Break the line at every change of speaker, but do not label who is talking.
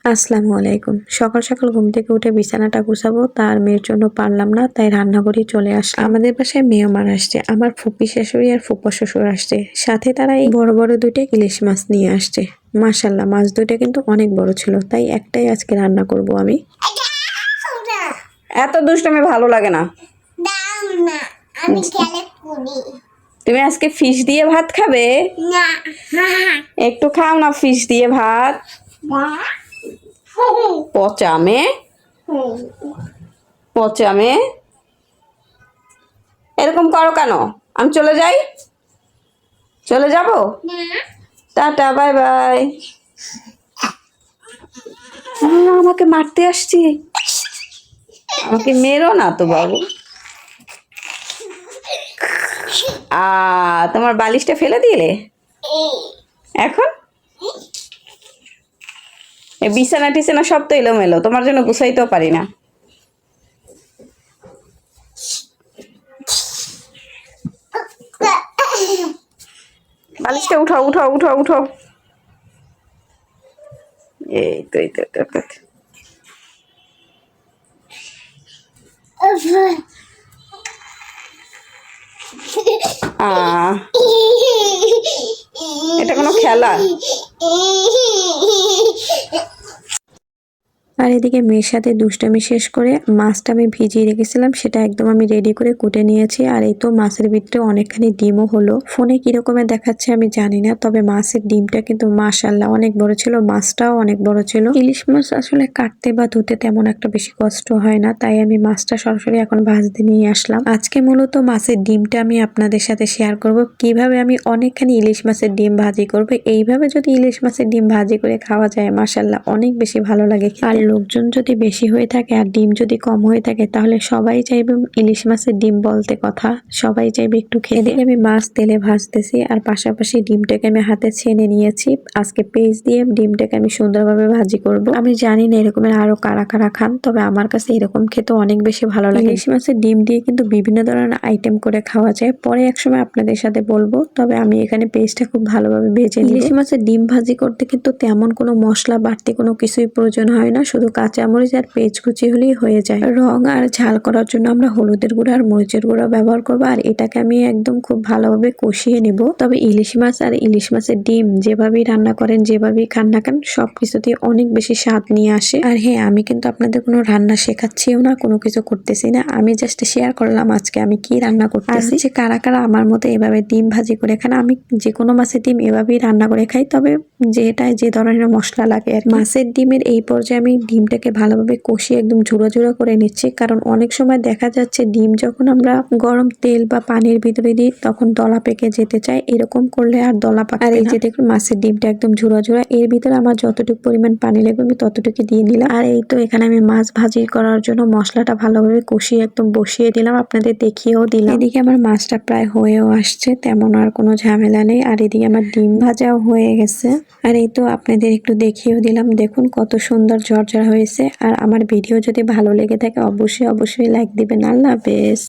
আসসালামু আলাইকুম। সকাল সকাল ঘুম থেকে উঠে বিছানাটা গুছাবো, তার মেয়ের জন্য পারলাম না, তাই রান্নাঘরেই চলে আসলাম। আমাদের বাসায় মেহমান আসছে, আমার ফুপি শাশুড়ি আর ফুপা শ্বশুর আসছে, সাথে তারা এই বড় বড় দুইটা ইলিশ মাছ নিয়ে আসছে। মাশাল্লাহ, মাছ দুইটা কিন্তু অনেক বড় ছিল, তাই একটাই আজকে রান্না করব আমি।
এত দুষ্টুমি ভালো লাগে না। তুমি আজকে ফিশ দিয়ে ভাত খাবে? একটু খাও না ফিশ দিয়ে ভাত। পচা মেয়ে, পচা মেয়ে, এরকম করো কেন? আমি চলে যাই, চলে যাব। Tata, bye bye. আমাকে মারতে আসছি, আমাকে মেরো না তো বাবু। তোমার বালিশটা ফেলে দিলে এখন। বিছানা টিছানা সব তো এলোমেলো, তোমার জন্য গুছাইতেও পারি না। বালিশটা উঠাও উঠাও উঠাও উঠাও। এই তো এই তো এটা কোনো খেলা?
আর এদিকে মেয়ের সাথে দুষ্টামি শেষ করে মাছটা আমি ভিজিয়ে রেখেছিলাম, সেটা একদম আমি রেডি করে কুটে নিয়েছি। আর এই তো মাছের ভিতরে অনেকখানি ডিমও হলো। ফোনে কিরকমের দেখাচ্ছে আমি জানি না, তবে মাছের ডিমটা কিন্তু মাশাআল্লাহ অনেক বড় ছিল, মাছটাও অনেক বড় ছিল। ইলিশ মাছ আসলে কাটতে বা ধুতে তেমন একটা বেশি কষ্ট হয় না, তাই আমি মাছটা সরাসরি এখন ভাজতে নিয়ে আসলাম। আজকে মূলত মাছের ডিমটা আমি আপনাদের সাথে শেয়ার করব, কিভাবে আমি অনেকখানি ইলিশ মাছের ডিম ভাজি করব। এইভাবে যদি ইলিশ মাছের ডিম ভাজি করে খাওয়া যায়, মাশাআল্লাহ অনেক বেশি ভালো লাগে। আর লোকজন যদি বেশি হয়ে থাকে আর ডিম যদি কম হয়ে থাকে, তাহলে সবাই চাইবে ইলিশ মাছের ডিম বলতে কথা, সবাই চাইবে একটু খেতে। আমি মাছ তেলে ভাজতেছি আর পাশাপাশি ডিমটাকে আমি হাতে ছেনে নিয়েছি। আজকে পেঁয়াজ দিয়ে ডিমটাকে আমি সুন্দরভাবে ভাজি করব। আমি জানি না এরকমের আরো কারা কারা খান, তবে আমার কাছে এরকম খেতে অনেক বেশি ভালো লাগে। ইলিশ মাছের ডিম দিয়ে কিন্তু বিভিন্ন ধরনের আইটেম করে খাওয়া যায়, পরে একসময় আপনাদের সাথে বলবো। তবে আমি এখানে পেঁয়াজটা খুব ভালোভাবে ভেজে নিব। ইলিশ মাছের ডিম ভাজি করতে কিন্তু তেমন কোনো মশলা বাড়তি কোনো কিছুই প্রয়োজন হয় না, শুধু কাঁচামরিচ আর পেঁয়াজ কুচি হলেই হয়ে যায়। রং আর ঝাল করার জন্য আমরা হলুদের গুঁড়া আর মরিচের গুঁড়া ব্যবহার করবো, আর এটাকে আমি একদম খুব ভালোভাবে কষিয়ে নিব। তবে ইলিশ মাছ আর ইলিশ মাছের ডিম যেভাবেই রান্না করেন, যেভাবেই খান না কেন, সবকিছুতেই অনেক বেশি স্বাদ নিয়ে আসে। আর হ্যাঁ, আমি কিন্তু আপনাদের কোনো রান্না শেখাচ্ছিও না, কোনো কিছু করতেছি না, আমি জাস্ট শেয়ার করলাম আজকে আমি কি রান্না করতেছি। আর কারা কারা আমার মতো এভাবে ডিম ভাজি করে খান। আমি যে কোনো মাছের ডিম এভাবেই রান্না করে খাই, তবে যেটাই যে ধরনের মশলা লাগে আর মাছের ডিমের এই পর্যায়ে আমি ডিমটাকে ভালোভাবে কষিয়ে একদম ঝুড়ো ঝুড়ো করে নিচ্ছি, কারণ অনেক সময় দেখা যাচ্ছে ডিম যখন আমরা গরম তেল বা পানির ভিতরে দিই তখন দলা পেকে যেতে চায়, এরকম করলে আর দলা পাকে। আর এই যে দেখুন মাছের ডিমটা একদম ঝুড়ো ঝুড়ো, এর ভিতরে আমার যতটুকু পরিমাণ পানি লাগবে আমি ততটুকু দিয়ে নিলাম। আর এই তো এখানে আমি মাছ ভাজি করার জন্য মশলাটা ভালোভাবে কষিয়ে একদম বসিয়ে দিলাম, আপনাদের দেখিয়েও দিলাম। এদিকে আমার মাছটা প্রায় হয়েও আসছে, তেমন আর কোনো ঝামেলা নেই। আর এদিকে আমার ডিম ভাজাও হয়ে গেছে। আর এই তো আপনাদের একটু দেখিয়েও দিলাম, দেখুন কত সুন্দর ঝরঝরা হয়েছে। আর আমার ভিডিও যদি ভালো লেগে থাকে অবশ্যই লাইক দিবেন। আল্লাহ হাফেজ।